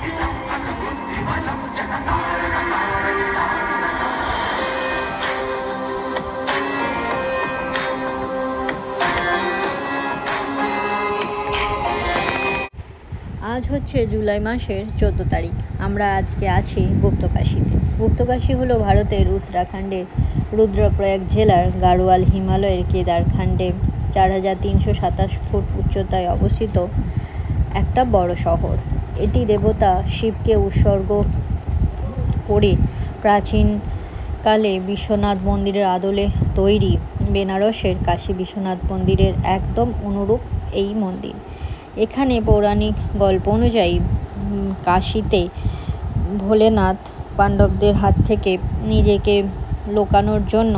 आज হচ্ছে জুলাই মাসের 14 তারিখ। আমরা আজকে আছি গুপ্তকাশীতে। গুপ্তকাশী হলো ভারতের উত্তরাখণ্ডের রুদ্রপ্রয়াগ জেলার গাড়োয়াল হিমালয়ের কেদারখণ্ডে 4327 ফুট উচ্চতায় অবস্থিত একটা বড় শহর। এটি দেবতা শিবকে উৎসর্গ করে প্রাচীনকালে বিশ্বনাথ মন্দিরের আদলে তৈরি বেনারসের কাশী বিশ্বনাথ মন্দিরের একদম অনুরূপ এই মন্দির। এখানে পৌরাণিক গল্প অনুযায়ী কাশীতে ভোলেনাথ পাণ্ডবদের হাত থেকে নিজেকে লুকানোর জন্য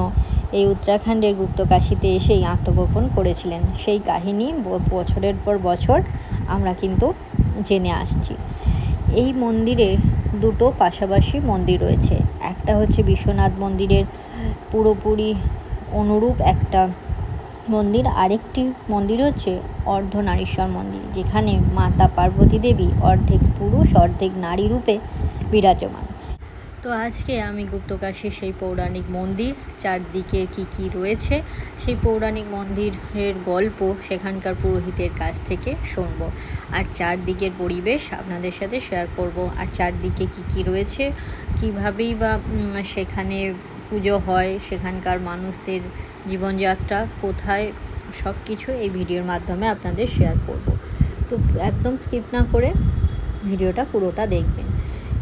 এই উত্তরাখণ্ডের গুপ্তকাশীতে এসেই আত্মগোপন করেছিলেন। সেই কাহিনী বছরের পর বছর আমরা কিন্তু জেনে আসছি। এই মন্দিরে দুটো পাশাপাশি মন্দির রয়েছে। একটা হচ্ছে বিশ্বনাথ মন্দিরের পুরোপুরি অনুরূপ একটা মন্দির, আরেকটি মন্দির হচ্ছে অর্ধনারীশ্বর মন্দির, যেখানে মাতা পার্বতী দেবী অর্ধেক পুরুষ অর্ধেক নারী রূপে বিরাজমান। তো আজকে আমি গুপ্তকাশীর সেই পৌরাণিক মন্দির, চারদিকে কি রয়েছে সেই পৌরাণিক মন্দিরের গল্প সেখানকার পুরোহিতের কাছ থেকে শুনব, আর চারদিকের পরিবেশ আপনাদের সাথে শেয়ার করব। আর চারদিকে কি রয়েছে, কীভাবেই বা সেখানে পুজো হয়, সেখানকার মানুষদের জীবনযাত্রা কোথায়, সব কিছু এই ভিডিওর মাধ্যমে আপনাদের শেয়ার করব। তো একদম স্কিপ না করে ভিডিওটা পুরোটা দেখবেন।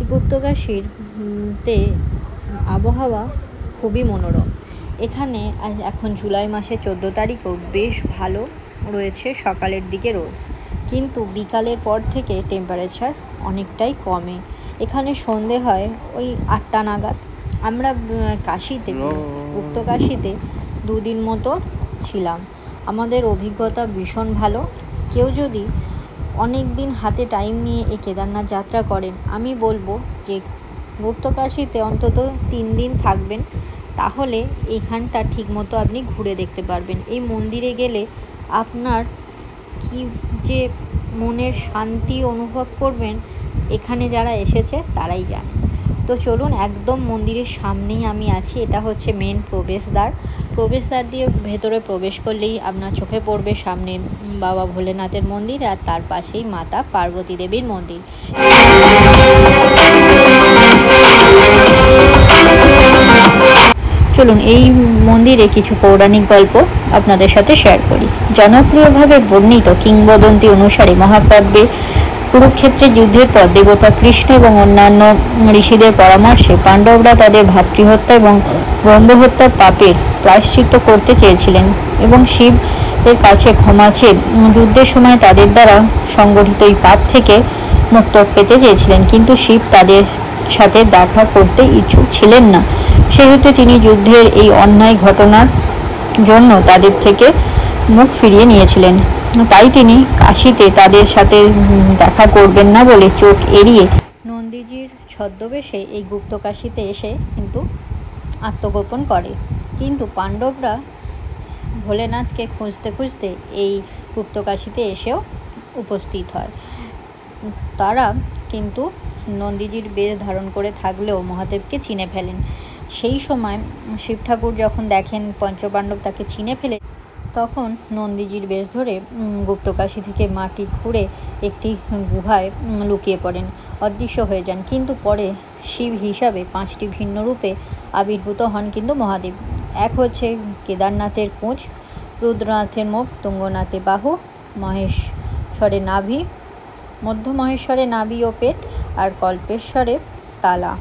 এই গুপ্তকাশীর তে আবহাওয়া খুবই মনোরম। এখানে এখন জুলাই মাসে 14 তারিখও বেশ ভালো রয়েছে। সকালের দিকে রোদ, কিন্তু বিকালের পর থেকে টেম্পারেচার অনেকটাই কমে। এখানে সন্ধে হয় ওই 8টা নাগাদ। আমরা কাশীতে, গুপ্তকাশীতে 2 দিন মতো ছিলাম। আমাদের অভিজ্ঞতা ভীষণ ভালো। কেউ যদি অনেক দিন হাতে টাইম নিয়ে এই কেদারনাথ যাত্রা করেন, আমি বলবো যে গুপ্তকাশীতে অন্তত 3 দিন থাকবেন, তাহলে এইখানটা ঠিকমতো আপনি ঘুরে দেখতে পারবেন। এই মন্দিরে গেলে আপনার কি যে মনের শান্তি অনুভব করবেন, এখানে যারা এসেছে তারাই জানে। তো চলুন, একদম মন্দিরের সামনেই আমি আছি। এটা হচ্ছে মেন প্রবেশদ্বার দিয়ে ভেতরে প্রবেশ করলেই আপনার চোখে পড়বে সামনে বাবা ভোলেনাথের মন্দির, আর তার পাশেই মাতা পার্বতী দেবীর মন্দির। চলুন এই মন্দিরে কিছু পৌরাণিক গল্প আপনাদের সাথে শেয়ার করি। জনপ্রিয়ভাবে বর্ণিত কিংবদন্তি অনুসারে মহাকাব্যে কুরুক্ষেত্রের যুদ্ধের পর দেবতা কৃষ্ণ এবং অন্যান্য ঋষিদের পরামর্শে পাণ্ডবরা তাদের ভাতৃহত্যা এবং ব্রহ্মহত্যার পাপের প্রায়শ্চিত্ত করতে চেয়েছিলেন এবং শিব এর কাছে ক্ষমা চেয়ে যুদ্ধের সময় তাদের দ্বারা সংগঠিত এই পাপ থেকে মুক্ত পেতে চেয়েছিলেন। কিন্তু শিব তাদের সাথে দেখা করতে ইচ্ছুক ছিলেন না, সেহেতু তিনি যুদ্ধের এই অন্যায় ঘটনার জন্য তাদের থেকে মুখ ফিরিয়ে নিয়েছিলেন। তাই তিনি কাশীতে তাদের সাথে দেখা করবেন না বলে চোখ এড়িয়ে নন্দীজির ছদ্মবেশে এই গুপ্তকাশীতে এসে কিন্তু আত্মগোপন করে। কিন্তু পাণ্ডবরা ভোলেনাথকে খুঁজতে খুঁজতে এই গুপ্তকাশীতে এসেও উপস্থিত হয়। তারা কিন্তু নন্দীজির বেশ ধারণ করে থাকলেও মহাদেবকে চিনে ফেলেন। সেই সময় শিব ঠাকুর যখন দেখেন পঞ্চপাণ্ডব তাকে চিনে ফেলে, তখন নন্দীজির বেশ ধরে গুপ্তকাশী থেকে মাটি খুঁড়ে একটি গুহায় লুকিয়ে পড়েন, অদৃশ্য হয়ে যান। কিন্তু পরে শিব হিসাবে 5টি ভিন্ন রূপে আবির্ভূত হন কিন্তু মহাদেব। এক হচ্ছে কেদারনাথের কোঁচ, রুদ্রনাথের মুখ, তুঙ্গনাথে বাহু, মহেশ্বরে নাভি, মধ্য মহেশ্বরে নাভি ও পেট, আর কল্পেশ্বরে তালা।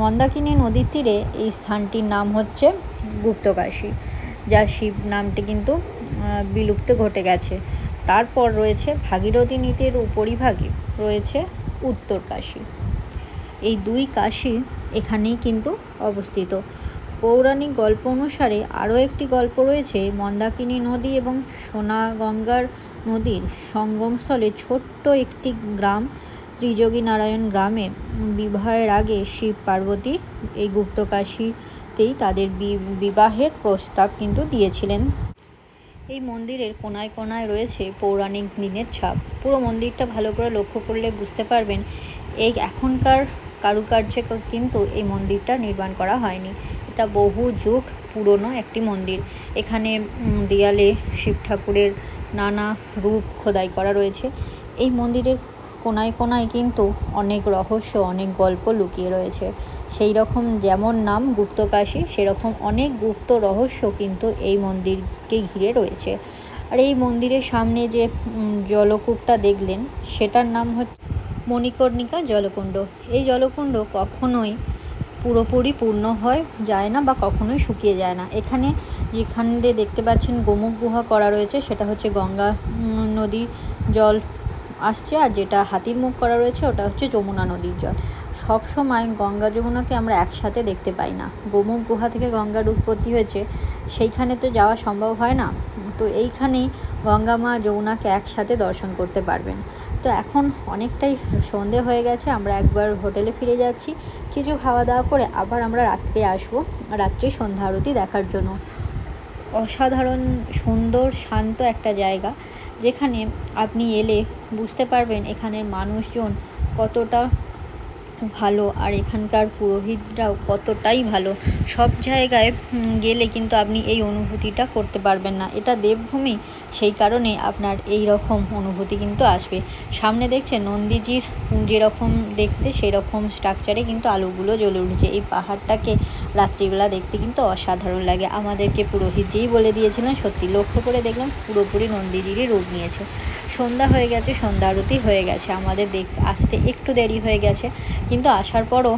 মন্দাকিনী নদীর তীরে এই স্থানটির নাম হচ্ছে গুপ্তকাশী, যা শিব নামটি কিন্তু বিলুপ্ত ঘটে গেছে। তারপর রয়েছে ভাগীরথী নদীর উপরিভাগে রয়েছে উত্তরকাশী। এই 2 কাশী এখানেই কিন্তু অবস্থিত। পৌরাণিক গল্প অনুসারে আরও একটি গল্প রয়েছে। মন্দাকিনী নদী এবং সোনাগঙ্গার নদীর সঙ্গমস্থলে ছোট্ট একটি গ্রাম ত্রিযোগী নারায়ণ গ্রামে বিবাহের আগে শিব পার্বতী এই গুপ্তকাশীতেই তাদের বিবাহের প্রস্তাব কিন্তু দিয়েছিলেন। এই মন্দিরের কোনায় কোনায় রয়েছে পৌরাণিক দিনের ছাপ। পুরো মন্দিরটা ভালো করে লক্ষ্য করলে বুঝতে পারবেন এই এখনকার কারুকার্যে কিন্তু এই মন্দিরটা নির্মাণ করা হয়নি। এটা বহু যুগ পুরনো একটি মন্দির। এখানে দেয়ালে শিব ঠাকুরের নানা রূপ খোদাই করা রয়েছে। এই মন্দিরের কোনায় কোনায় কিন্তু অনেক রহস্য, অনেক গল্প লুকিয়ে রয়েছে। সেই রকম যেমন নাম গুপ্তকাশী, সেরকম অনেক গুপ্ত রহস্য কিন্তু এই মন্দিরকে ঘিরে রয়েছে। আর এই মন্দিরের সামনে যে জলকূপটা দেখলেন, সেটার নাম হচ্ছে মণিকর্ণিকা জলকুণ্ড। এই জলকুণ্ড কখনোই পুরোপুরি পূর্ণ হয় যায় না বা কখনোই শুকিয়ে যায় না। এখানে যেখানে দেখতে পাচ্ছেন গোমুখ গুহা করা রয়েছে, সেটা হচ্ছে গঙ্গা নদীর জল আসছে, আর যেটা হাতির মুখ করা রয়েছে ওটা হচ্ছে যমুনা নদীর জল। সব সময় গঙ্গা যমুনাকে আমরা একসাথে দেখতে পাই না। গোমুখ গুহা থেকে গঙ্গার উৎপত্তি হয়েছে, সেইখানে তো যাওয়া সম্ভব হয় না। তো এইখানেই গঙ্গা মা যমুনাকে একসাথে দর্শন করতে পারবেন। তো এখন অনেকটাই সন্ধে হয়ে গেছে, আমরা একবার হোটেলে ফিরে যাচ্ছি, কিছু খাওয়া দাওয়া করে আবার আমরা রাত্রে আসবো, রাত্রে সন্ধ্যা আরতি দেখার জন্য। অসাধারণ সুন্দর শান্ত একটা জায়গা, যেখানে আপনি এলে বুঝতে পারবেন এখানের মানুষজন কতটা ভালো আর এখানকার পুরোহিতরাও কতটাই ভালো। সব জায়গায় গেলে কিন্তু আপনি এই অনুভূতিটা করতে পারবেন না। এটা দেবভূমি, সেই কারণে আপনার এই রকম অনুভূতি কিন্তু আসবে। সামনে দেখছেন নন্দীজির যেরকম দেখতে, সেই রকম স্ট্রাকচারে কিন্তু আলোগুলো জ্বলে উঠেছে। এই পাহাড়টাকে রাত্রিবেলা দেখতে কিন্তু অসাধারণ লাগে। আমাদেরকে পুরোহিত যেই বলে দিয়েছিলেন, সত্যি লক্ষ্য করে দেখলাম পুরোপুরি নন্দীজিরই রূপ নিয়েছে। সন্ধ্যা হয়ে গেছে, সন্ধ্যা আরতি হয়ে গেছে, আমাদের আসতে একটু দেরি হয়ে গেছে, কিন্তু আসার পরও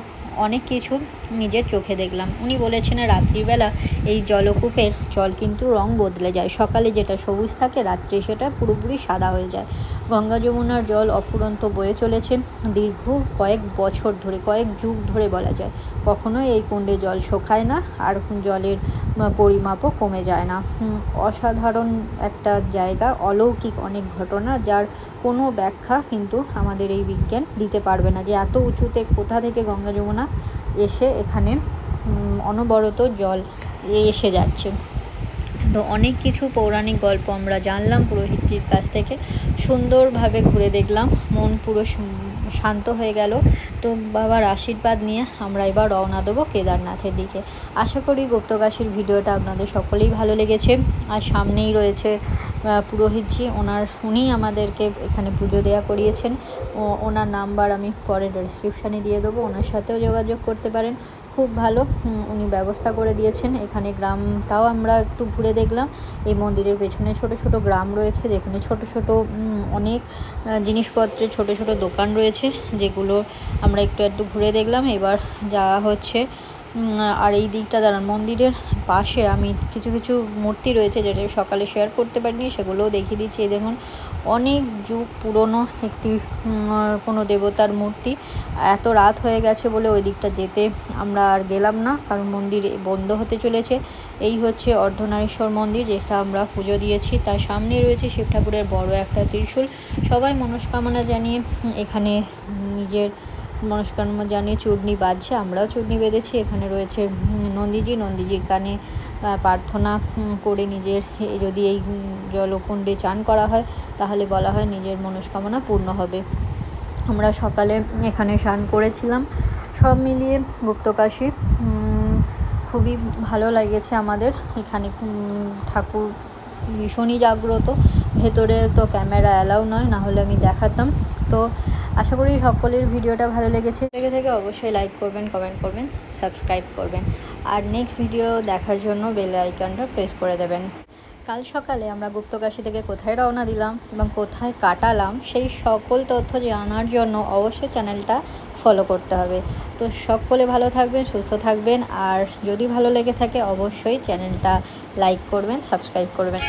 অনেক কিছু নিজের চোখে দেখলাম। উনি বলেছেন রাত্রিবেলা এই জলকূপের জল কিন্তু রং বদলে যায়। সকালে যেটা সবুজ থাকে, রাত্রে সেটা পুরোপুরি সাদা হয়ে যায়। গঙ্গা যমুনার জল অফুরন্ত বয়ে চলেছে দীর্ঘ কয়েক বছর ধরে, কয়েক যুগ ধরে বলা যায়। কখনোই এই কুণ্ডে জল শুকায় না, আর জলের পরিমাপও কমে যায় না। অসাধারণ একটা জায়গা, অলৌকিক অনেক ঘটনা, যার কোনো ব্যাখ্যা কিন্তু আমাদের এই বিজ্ঞান দিতে পারবে না, যে এত উঁচুতে কোথা থেকে গঙ্গা যমুনা এসে এখানে অনবরত জল এসে যাচ্ছে। তো অনেক কিছু পৌরাণিক গল্প আমরা জানলাম পুরোহিতজির কাছ থেকে, সুন্দরভাবে ঘুরে দেখলাম, মন পুরো শান্ত হয়ে গেল। তো বাবার আশীর্বাদ নিয়ে আমরা এবার রওনা দেবো কেদারনাথের দিকে। আশা করি গুপ্তকাশীর ভিডিওটা আপনাদের সকলেই ভালো লেগেছে। আর সামনেই রয়েছে পুরোহিতজি, উনি আমাদেরকে এখানে পুজো দেওয়া করিয়েছেন। ওনার নাম্বার আমি পরে ডেসক্রিপশানে দিয়ে দেবো, ওনার সাথেও যোগাযোগ করতে পারেন। খুব ভালো উনি ব্যবস্থা করে দিয়েছেন। এখানে গ্রামটাও আমরা একটু ঘুরে দেখলাম। এই মন্দিরের পেছনে ছোট ছোট গ্রাম রয়েছে, যেখানে ছোট ছোট অনেক জিনিসপত্রের ছোট ছোট দোকান রয়েছে, যেগুলো আমরা একটু ঘুরে দেখলাম। এবার যাওয়া হচ্ছে। আর এই দিকটা দাঁড়ান, মন্দিরের পাশে আমি কিছু কিছু মূর্তি রয়েছে যেটা সকালে শেয়ার করতে পারিনি, সেগুলোও দেখিয়ে দিচ্ছি। এই দেখুন, অনেক যুগ পুরনো একটি কোনো দেবতার মূর্তি। এত রাত হয়ে গেছে বলে ওই দিকটা যেতে আমরা আর গেলাম না, কারণ মন্দির বন্ধ হতে চলেছে। এই হচ্ছে অর্ধনারীশ্বর মন্দির, যেটা আমরা পুজো দিয়েছি। তার সামনে রয়েছে শিব ঠাকুরের বড় একটা ত্রিশূল। সবাই মনস্কামনা জানিয়ে এখানে নিজের মনস্কামনা জানিয়ে চূর্ণি বাঁধছে, আমরাও চূর্ণি বেঁধেছি। এখানে রয়েছে নন্দীজির কানে প্রার্থনা করে নিজের যদি এই জলকুণ্ডে চান করা হয়, তাহলে বলা হয় নিজের মনস্কামনা পূর্ণ হবে। আমরা সকালে এখানে স্নান করেছিলাম। সব মিলিয়ে গুপ্তকাশী খুবই ভালো লেগেছে আমাদের। এখানে ঠাকুর ভীষণই জাগ্রত। ভেতরে তো ক্যামেরা অ্যালাউ নয়, না হলে আমি দেখাতাম। তো আশা করি সকলের ভিডিওটা ভালো লেগেছে। থেকে অবশ্যই লাইক করবেন, কমেন্ট করবেন, সাবস্ক্রাইব করবেন, আর নেক্সট ভিডিও দেখার জন্য বেল আইকনটা প্রেস করে দেবেন। কাল সকালে আমরা গুপ্তকাশী থেকে কোথায় রওনা দিলাম এবং কোথায় কাটালাম, সেই সকল তথ্য জানার জন্য অবশ্যই চ্যানেলটা ফলো করতে হবে। তো সকলে ভালো থাকবেন, সুস্থ থাকবেন, আর যদি ভালো লেগে থাকে অবশ্যই চ্যানেলটা লাইক করবেন, সাবস্ক্রাইব করবেন।